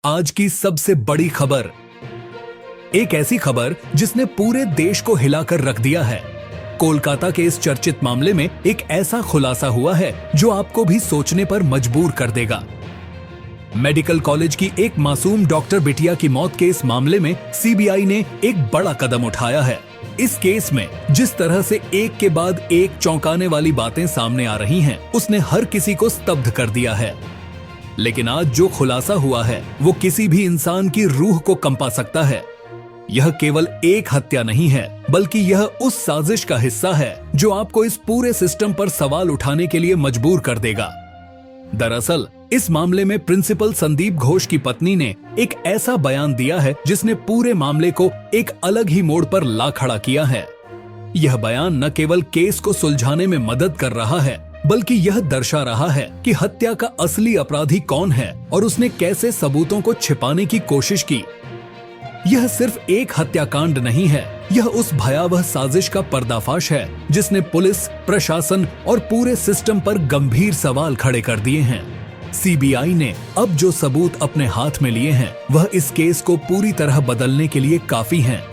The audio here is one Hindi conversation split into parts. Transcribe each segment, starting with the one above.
आज की सबसे बड़ी खबर, एक ऐसी खबर जिसने पूरे देश को हिलाकर रख दिया है। कोलकाता के इस चर्चित मामले में एक ऐसा खुलासा हुआ है जो आपको भी सोचने पर मजबूर कर देगा। मेडिकल कॉलेज की एक मासूम डॉक्टर बिटिया की मौत के इस मामले में सीबीआई ने एक बड़ा कदम उठाया है। इस केस में जिस तरह से एक के बाद एक चौंकाने वाली बातें सामने आ रही हैं, उसने हर किसी को स्तब्ध कर दिया है। लेकिन आज जो खुलासा हुआ है वो किसी भी इंसान की रूह को कंपा सकता है। यह केवल एक हत्या नहीं है, बल्कि यह उस साजिश का हिस्सा है जो आपको इस पूरे सिस्टम पर सवाल उठाने के लिए मजबूर कर देगा। दरअसल इस मामले में प्रिंसिपल संदीप घोष की पत्नी ने एक ऐसा बयान दिया है जिसने पूरे मामले को एक अलग ही मोड़ पर ला खड़ा किया है। यह बयान न केवल केस को सुलझाने में मदद कर रहा है, बल्कि यह दर्शा रहा है कि हत्या का असली अपराधी कौन है और उसने कैसे सबूतों को छिपाने की कोशिश की। यह सिर्फ एक हत्याकांड नहीं है, यह उस भयावह साजिश का पर्दाफाश है जिसने पुलिस, प्रशासन और पूरे सिस्टम पर गंभीर सवाल खड़े कर दिए हैं। सीबीआई ने अब जो सबूत अपने हाथ में लिए हैं, वह इस केस को पूरी तरह बदलने के लिए काफी हैं।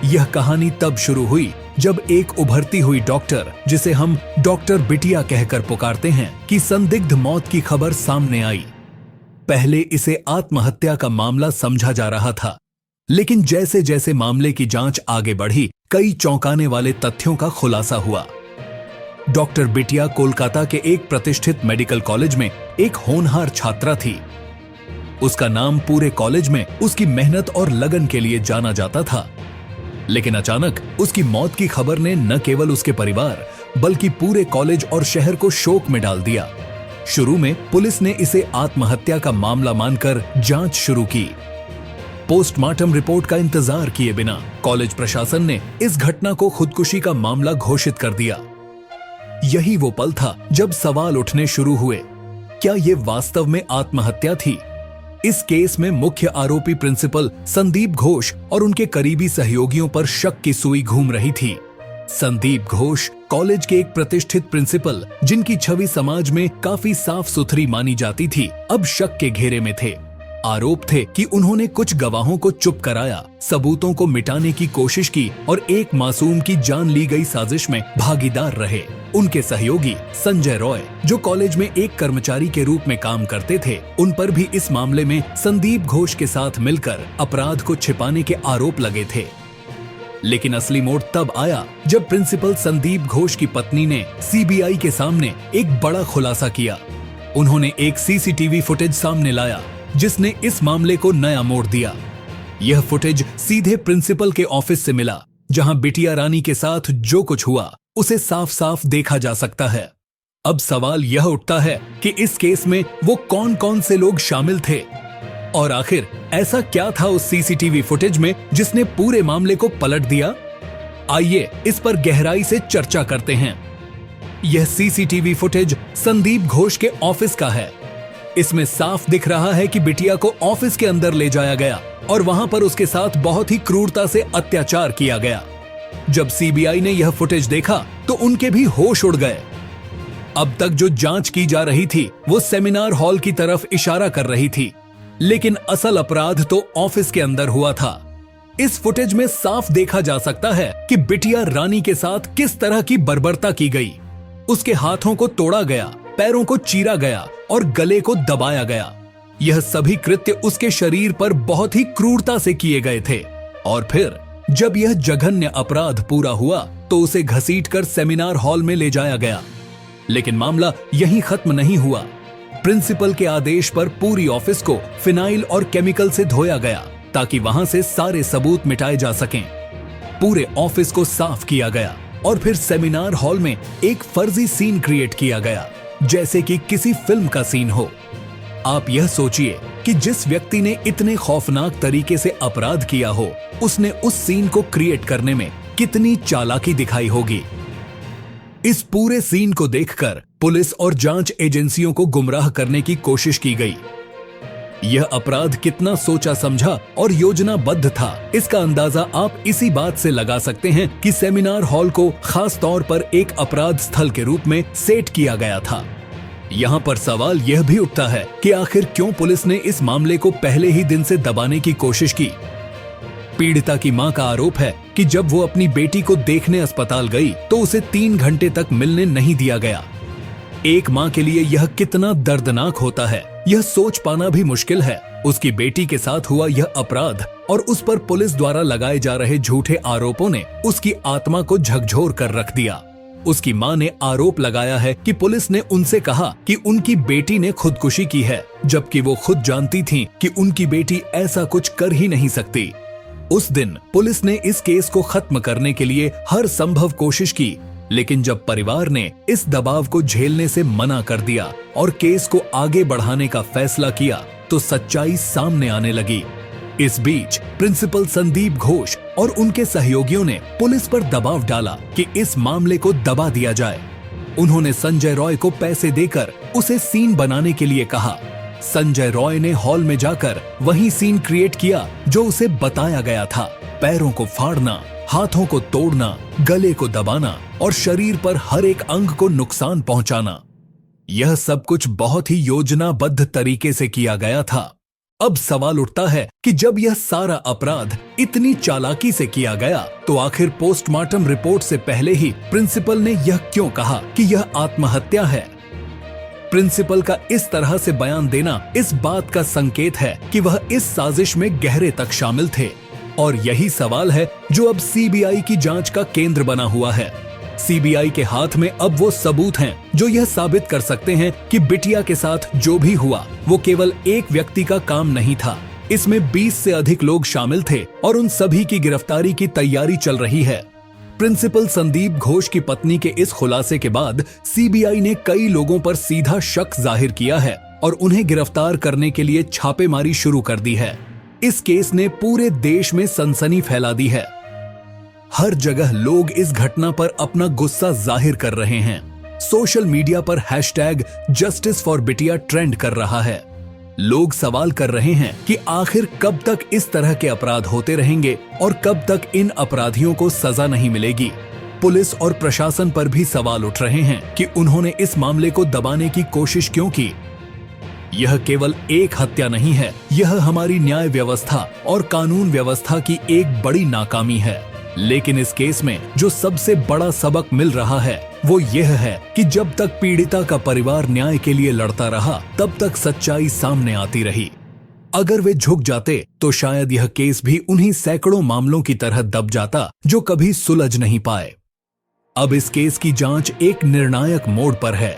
यह कहानी तब शुरू हुई जब एक उभरती हुई डॉक्टर, जिसे हम डॉक्टर बिटिया कहकर पुकारते हैं, की संदिग्ध मौत की खबर सामने आई। पहले इसे आत्महत्या का मामला समझा जा रहा था, लेकिन जैसे जैसे मामले की जांच आगे बढ़ी, कई चौंकाने वाले तथ्यों का खुलासा हुआ। डॉक्टर बिटिया कोलकाता के एक प्रतिष्ठित मेडिकल कॉलेज में एक होनहार छात्रा थी। उसका नाम पूरे कॉलेज में उसकी मेहनत और लगन के लिए जाना जाता था। लेकिन अचानक उसकी मौत की खबर ने न केवल उसके परिवार, बल्कि पूरे कॉलेज और शहर को शोक में डाल दिया। शुरू में पुलिस ने इसे आत्महत्या का मामला मानकर जांच शुरू की। पोस्टमार्टम रिपोर्ट का इंतजार किए बिना कॉलेज प्रशासन ने इस घटना को खुदकुशी का मामला घोषित कर दिया। यही वो पल था जब सवाल उठने शुरू हुए, क्या ये वास्तव में आत्महत्या थी? इस केस में मुख्य आरोपी प्रिंसिपल संदीप घोष और उनके करीबी सहयोगियों पर शक की सुई घूम रही थी। संदीप घोष कॉलेज के एक प्रतिष्ठित प्रिंसिपल, जिनकी छवि समाज में काफी साफ सुथरी मानी जाती थी, अब शक के घेरे में थे। आरोप थे कि उन्होंने कुछ गवाहों को चुप कराया, सबूतों को मिटाने की कोशिश की और एक मासूम की जान ली गई साजिश में भागीदार रहे। उनके सहयोगी संजय रॉय, जो कॉलेज में एक कर्मचारी के रूप में काम करते थे, उन पर भी इस मामले में संदीप घोष के साथ मिलकर अपराध को छिपाने के आरोप लगे थे। लेकिन असली मोड़ तब आया जब प्रिंसिपल संदीप घोष की पत्नी ने सीबीआई के सामने एक बड़ा खुलासा किया। उन्होंने एक सीसीटीवी फुटेज सामने लाया जिसने इस मामले को नया मोड़ दिया। यह फुटेज सीधे प्रिंसिपल के ऑफिस से मिला, जहां बिटिया रानी के साथ जो कुछ हुआ उसे साफ साफ देखा जा सकता है। अब सवाल यह उठता है कि इस केस में वो कौन कौन से लोग शामिल थे और आखिर ऐसा क्या था उस सीसीटीवी फुटेज में जिसने पूरे मामले को पलट दिया। आइए इस पर गहराई से चर्चा करते हैं। यह सीसीटीवी फुटेज संदीप घोष के ऑफिस का है। इसमें साफ दिख रहा है कि बिटिया को ऑफिस के अंदर ले जाया गया और वहां पर उसके साथ बहुत ही क्रूरता से अत्याचार किया गया। जब सीबीआई ने यह फुटेज देखा तो उनके भी होश उड़ गए। अब तक जो जांच की जा रही थी वो सेमिनार हॉल की तरफ इशारा कर रही थी, लेकिन असल अपराध तो ऑफिस के अंदर हुआ था। इस फुटेज में साफ देखा जा सकता है कि बिटिया रानी के साथ किस तरह की बर्बरता की गई। उसके हाथों को तोड़ा गया, पैरों को चीरा गया और गले को दबाया गया। यह सभी कृत्य उसके शरीर पर बहुत ही क्रूरता से किए गए थे। और फिर जब यह जघन्य अपराध पूरा हुआ तो उसे घसीटकर सेमिनार हॉल में ले जाया गया। लेकिन मामला यहीं खत्म नहीं हुआ। प्रिंसिपल के आदेश पर पूरी ऑफिस को फिनाइल और केमिकल से धोया गया ताकि वहां से सारे सबूत मिटाए जा सकें। पूरे ऑफिस को साफ किया गया और फिर सेमिनार हॉल में एक फर्जी सीन क्रिएट किया गया, जैसे कि किसी फिल्म का सीन हो। आप यह सोचिए कि जिस व्यक्ति ने इतने खौफनाक तरीके से अपराध किया हो, उसने उस सीन को क्रिएट करने में कितनी चालाकी दिखाई होगी। इस पूरे सीन को देखकर पुलिस और जांच एजेंसियों को गुमराह करने की कोशिश की गई। यह अपराध कितना सोचा समझा और योजनाबद्ध था, इसका अंदाजा आप इसी बात से लगा सकते हैं कि सेमिनार हॉल को खास तौर पर एक अपराध स्थल के रूप में सेट किया गया था। यहाँ पर सवाल यह भी उठता है कि आखिर क्यों पुलिस ने इस मामले को पहले ही दिन से दबाने की कोशिश की। पीड़िता की मां का आरोप है कि जब वो अपनी बेटी को देखने अस्पताल गई तो उसे 3 घंटे तक मिलने नहीं दिया गया। एक मां के लिए यह कितना दर्दनाक होता है, यह सोच पाना भी मुश्किल है। उसकी बेटी के साथ हुआ यह अपराध और उस पर पुलिस द्वारा लगाए जा रहे झूठे आरोपों ने उसकी आत्मा को झकझोर कर रख दिया। उसकी मां ने आरोप लगाया है कि पुलिस ने उनसे कहा कि उनकी बेटी ने खुदकुशी की है, जबकि वो खुद जानती थीं कि उनकी बेटी ऐसा कुछ कर ही नहीं सकती। उस दिन पुलिस ने इस केस को खत्म करने के लिए हर संभव कोशिश की, लेकिन जब परिवार ने इस दबाव को झेलने से मना कर दिया और केस को आगे बढ़ाने का फैसला किया तो सच्चाई सामने आने लगी। इस बीच प्रिंसिपल संदीप घोष और उनके सहयोगियों ने पुलिस पर दबाव डाला कि इस मामले को दबा दिया जाए। उन्होंने संजय रॉय को पैसे देकर उसे सीन बनाने के लिए कहा। संजय रॉय ने हॉल में जाकर वही सीन क्रिएट किया जो उसे बताया गया था। पैरों को फाड़ना, हाथों को तोड़ना, गले को दबाना और शरीर पर हर एक अंग को नुकसान पहुंचाना, यह सब कुछ बहुत ही योजनाबद्ध तरीके से किया गया था। अब सवाल उठता है कि जब यह सारा अपराध इतनी चालाकी से किया गया तो आखिर पोस्टमार्टम रिपोर्ट से पहले ही प्रिंसिपल ने यह क्यों कहा कि यह आत्महत्या है। प्रिंसिपल का इस तरह से बयान देना इस बात का संकेत है कि वह इस साजिश में गहरे तक शामिल थे और यही सवाल है जो अब सीबीआई की जांच का केंद्र बना हुआ है। सीबीआई के हाथ में अब वो सबूत हैं जो यह साबित कर सकते हैं कि बिटिया के साथ जो भी हुआ वो केवल एक व्यक्ति का काम नहीं था। इसमें 20 से अधिक लोग शामिल थे और उन सभी की गिरफ्तारी की तैयारी चल रही है। प्रिंसिपल संदीप घोष की पत्नी के इस खुलासे के बाद सीबीआई ने कई लोगों पर सीधा शक जाहिर किया है और उन्हें गिरफ्तार करने के लिए छापेमारी शुरू कर दी है। इस केस ने पूरे देश में सनसनी फैला दी है। हर जगह लोग इस घटना पर अपना गुस्सा जाहिर कर रहे हैं। सोशल मीडिया पर हैशटैग जस्टिस फॉर बिटिया ट्रेंड कर रहा है। लोग सवाल कर रहे हैं कि आखिर कब तक इस तरह के अपराध होते रहेंगे और कब तक इन अपराधियों को सजा नहीं मिलेगी। पुलिस और प्रशासन पर भी सवाल उठ रहे हैं कि उन्होंने इस मामले को दबाने की कोशिश क्यों की। यह केवल एक हत्या नहीं है, यह हमारी न्याय व्यवस्था और कानून व्यवस्था की एक बड़ी नाकामी है। लेकिन इस केस में जो सबसे बड़ा सबक मिल रहा है वो यह है कि जब तक पीड़िता का परिवार न्याय के लिए लड़ता रहा तब तक सच्चाई सामने आती रही। अगर वे झुक जाते तो शायद यह केस भी उन्हीं सैकड़ों मामलों की तरह दब जाता जो कभी सुलझ नहीं पाए। अब इस केस की जांच एक निर्णायक मोड़ पर है।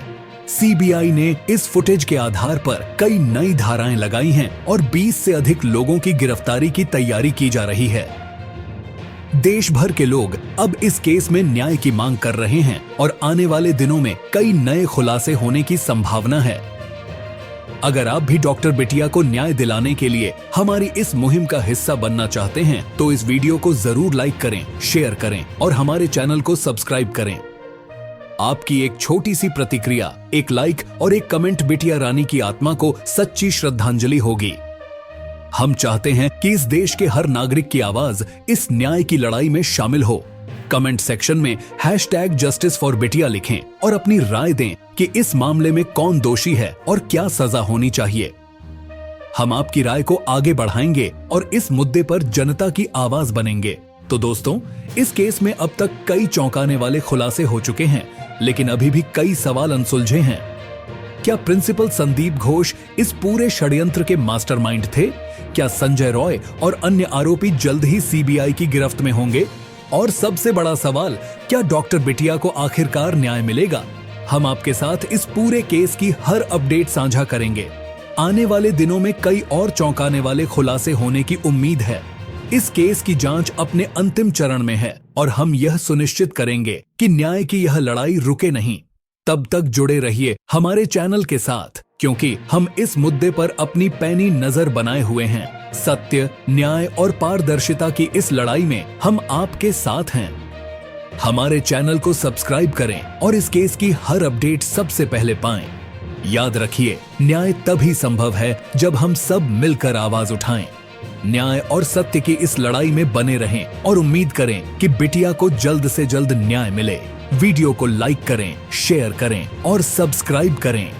सीबीआई ने इस फुटेज के आधार पर कई नई धाराएं लगाई हैं और 20 से अधिक लोगों की गिरफ्तारी की तैयारी की जा रही है। देश भर के लोग अब इस केस में न्याय की मांग कर रहे हैं और आने वाले दिनों में कई नए खुलासे होने की संभावना है। अगर आप भी डॉक्टर बिटिया को न्याय दिलाने के लिए हमारी इस मुहिम का हिस्सा बनना चाहते हैं तो इस वीडियो को जरूर लाइक करें, शेयर करें और हमारे चैनल को सब्सक्राइब करें। आपकी एक छोटी सी प्रतिक्रिया, एक लाइक और एक कमेंट बिटिया रानी की आत्मा को सच्ची श्रद्धांजलि होगी। हम चाहते हैं कि इस देश के हर नागरिक की आवाज इस न्याय की लड़ाई में शामिल हो। कमेंट सेक्शन में हैशटैग जस्टिस फॉर बिटिया लिखें और अपनी राय दें कि इस मामले में कौन दोषी है और क्या सजा होनी चाहिए। हम आपकी राय को आगे बढ़ाएंगे और इस मुद्दे पर जनता की आवाज बनेंगे। तो दोस्तों, इस केस में अब तक कई चौंकाने वाले खुलासे हो चुके हैं, लेकिन अभी भी कई सवाल अनसुलझे हैं। क्या प्रिंसिपल संदीप घोष इस पूरे षड्यंत्र के मास्टरमाइंड थे? क्या संजय रॉय और अन्य आरोपी जल्द ही सीबीआई की गिरफ्त में होंगे? और सबसे बड़ा सवाल, क्या डॉक्टर बिटिया को आखिरकार न्याय मिलेगा? हम आपके साथ इस पूरे केस की हर अपडेट साझा करेंगे। आने वाले दिनों में कई और चौंकाने वाले खुलासे होने की उम्मीद है। इस केस की जांच अपने अंतिम चरण में है और हम यह सुनिश्चित करेंगे कि न्याय की यह लड़ाई रुके नहीं। तब तक जुड़े रहिए हमारे चैनल के साथ, क्योंकि हम इस मुद्दे पर अपनी पैनी नजर बनाए हुए हैं। सत्य, न्याय और पारदर्शिता की इस लड़ाई में हम आपके साथ हैं। हमारे चैनल को सब्सक्राइब करें और इस केस की हर अपडेट सबसे पहले पाएं। याद रखिए, न्याय तभी संभव है जब हम सब मिलकर आवाज उठाएं। न्याय और सत्य की इस लड़ाई में बने रहें और उम्मीद करें कि बिटिया को जल्द से जल्द न्याय मिले। वीडियो को लाइक करें, शेयर करें और सब्सक्राइब करें।